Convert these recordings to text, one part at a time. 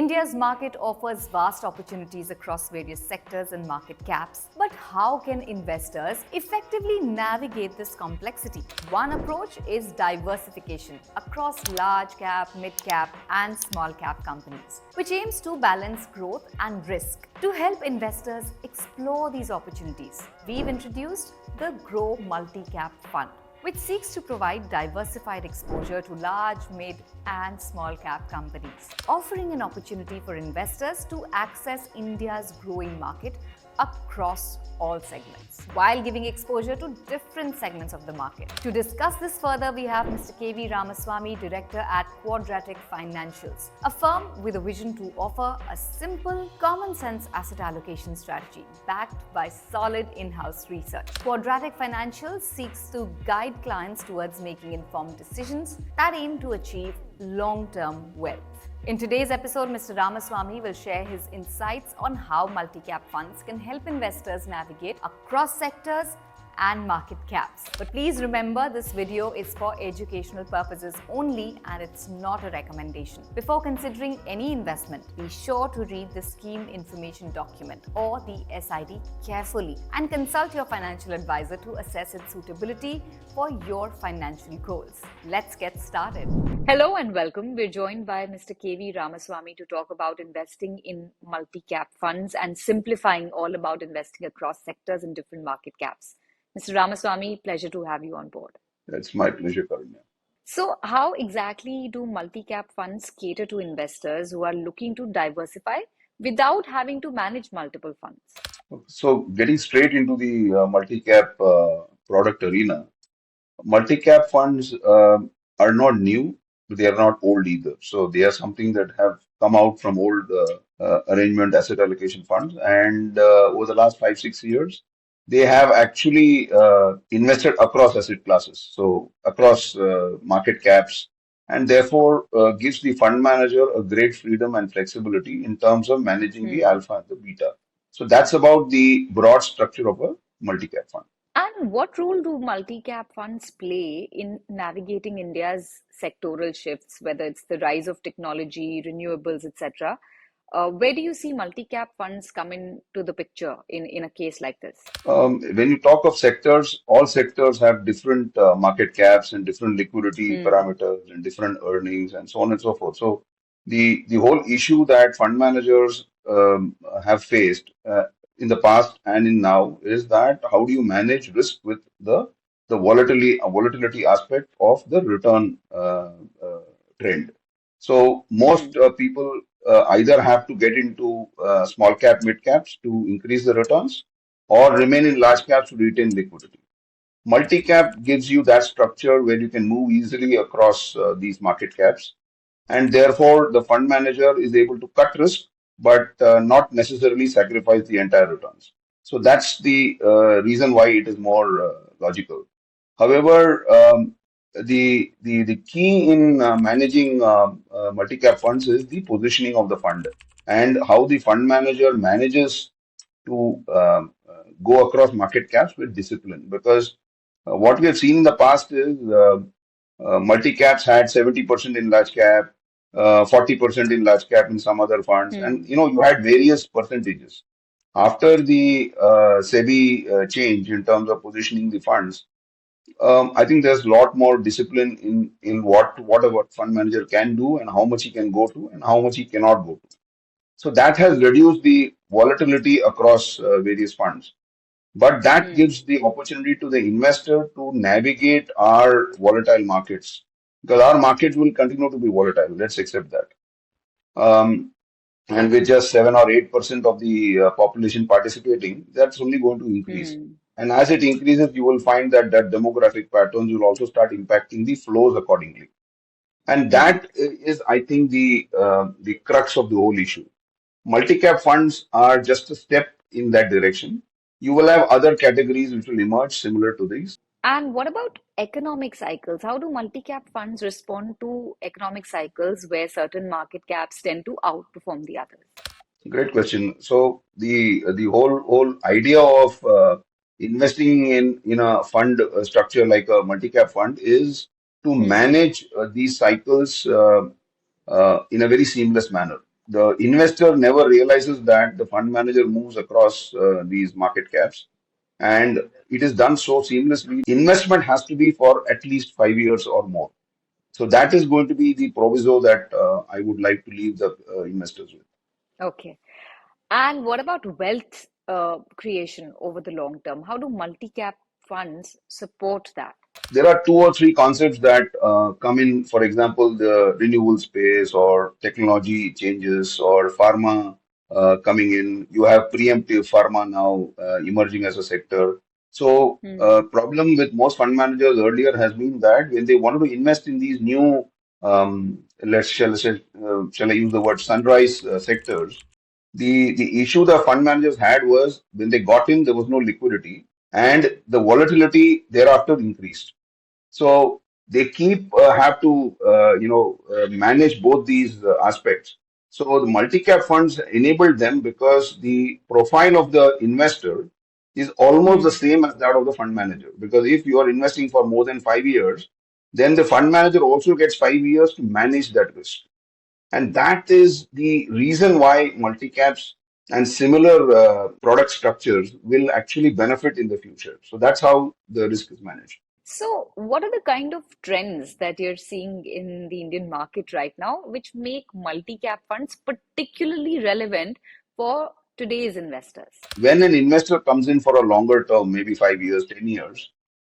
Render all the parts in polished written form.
India's market offers vast opportunities across various sectors and market caps. But how can investors effectively navigate this complexity? One approach is diversification across large cap, mid cap, and small cap companies, which aims to balance growth and risk. To help investors explore these opportunities, we've introduced the Groww Multicap Fund, which seeks to provide diversified exposure to large, mid, and small cap companies, offering an opportunity for investors to access India's growing market across all segments, while giving exposure to different segments of the market. To discuss this further, we have Mr. K.V. Ramaswamy, Director at Quadratic Financials, a firm with a vision to offer a simple, common-sense asset allocation strategy backed by solid in-house research. Quadratic Financials seeks to guide clients towards making informed decisions that aim to achieve long-term wealth. In today's episode, Mr. Ramaswamy will share his insights on how multi-cap funds can help investors navigate across sectors and market caps. But please remember, this video is for educational purposes only and it's not a recommendation. Before considering any investment, be sure to read the scheme information document or the SID carefully and consult your financial advisor to assess its suitability for your financial goals. Let's get started. Hello and welcome. We're joined by Mr. K.V. Ramaswamy to talk about investing in multi-cap funds and simplifying all about investing across sectors and different market caps. Mr. Ramaswamy, pleasure to have you on board. It's my pleasure, Karuna. So, how exactly do multi-cap funds cater to investors who are looking to diversify without having to manage multiple funds? So, getting straight into the multi-cap product arena, multi-cap funds are not new, but they are not old either. So, they are something that have come out from old arrangement asset allocation funds, and over the last 5-6 years, they have actually invested across asset classes, so across market caps, and therefore gives the fund manager a great freedom and flexibility in terms of managing the alpha and the beta. So that's about the broad structure of a multi-cap fund. And what role do multi-cap funds play in navigating India's sectoral shifts, whether it's the rise of technology, renewables, etc.? Where do you see multi-cap funds come into the picture in a case like this? When you talk of sectors, all sectors have different market caps and different liquidity parameters and different earnings and so on and so forth. So the whole issue that fund managers have faced in the past and in now is that how do you manage risk with the volatility aspect of the return trend. So most people either have to get into small cap, mid caps to increase the returns, or remain in large caps to retain liquidity. Multi-cap gives you that structure where you can move easily across these market caps, and therefore the fund manager is able to cut risk, but not necessarily sacrifice the entire returns. So that's the reason why it is more logical. However, the key in managing multi-cap funds is the positioning of the fund and how the fund manager manages to go across market caps with discipline. Because what we have seen in the past is multi-caps had 70% in large cap, 40% in large cap in some other funds, and you had various percentages. After the SEBI change in terms of positioning the funds, I think there's a lot more discipline in what a fund manager can do and how much he can go to and how much he cannot go to. So that has reduced the volatility across various funds. But that gives the opportunity to the investor to navigate our volatile markets, because our markets will continue to be volatile. Let's accept that. And with just 7 or 8% of the population participating, that's only going to increase. And as it increases, you will find that demographic patterns will also start impacting the flows accordingly. And that is, I think, the crux of the whole issue. Multi-cap funds are just a step in that direction. You will have other categories which will emerge similar to these. And what about economic cycles? How do multi-cap funds respond to economic cycles where certain market caps tend to outperform the others? Great question. So the whole idea of investing in a fund structure like a multi-cap fund is to manage these cycles in a very seamless manner. the investor never realizes that the fund manager moves across these market caps, and it is done so seamlessly. Investment has to be for at least 5 years or more. So that is going to be the proviso that I would like to leave the investors with. Okay. And what about wealth creation over the long term? How do multi-cap funds support that? There are two or three concepts that come in, for example, the renewable space or technology changes or pharma coming in. You have preemptive pharma now emerging as a sector. So, Hmm. problem with most fund managers earlier has been that when they wanted to invest in these new, shall I use the word sunrise sectors, the issue the fund managers had was when they got in, there was no liquidity, and the volatility thereafter increased. So they keep have to manage both these aspects. So the multi-cap funds enabled them because the profile of the investor is almost the Hmm. same as that of the fund manager. Because if you are investing for more than 5 years, then the fund manager also gets 5 years to manage that risk. And that is the reason why multi-caps and similar product structures will actually benefit in the future. So that's how the risk is managed. So, what are the kind of trends that you're seeing in the Indian market right now, which make multi-cap funds particularly relevant for today's investors? When an investor comes in for a longer term, maybe 5 years, 10 years,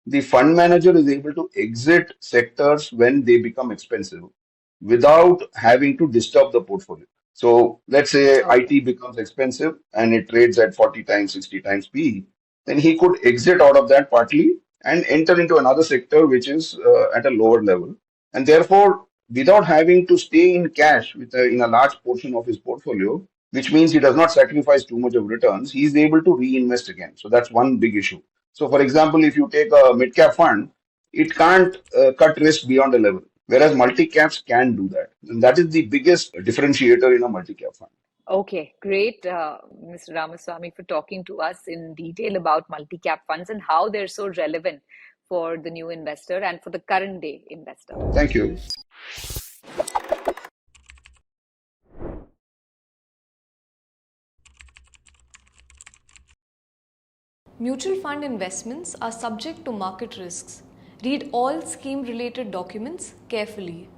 the fund manager is able to exit sectors when they become expensive without having to disturb the portfolio. So let's say Okay. IT becomes expensive and it trades at 40 times, 60 times PE, then he could exit out of that partly and enter into another sector which is at a lower level. And therefore, without having to stay in cash in a large portion of his portfolio, which means he does not sacrifice too much of returns, he is able to reinvest again. So that's one big issue. So, for example, if you take a mid cap fund, it can't cut risk beyond a level, whereas multi caps can do that. And that is the biggest differentiator in a multi cap fund. Okay, great, Mr. Ramaswamy, for talking to us in detail about multi-cap funds and how they're so relevant for the new investor and for the current day investor. Thank you. Mutual fund investments are subject to market risks. Read all scheme related documents carefully.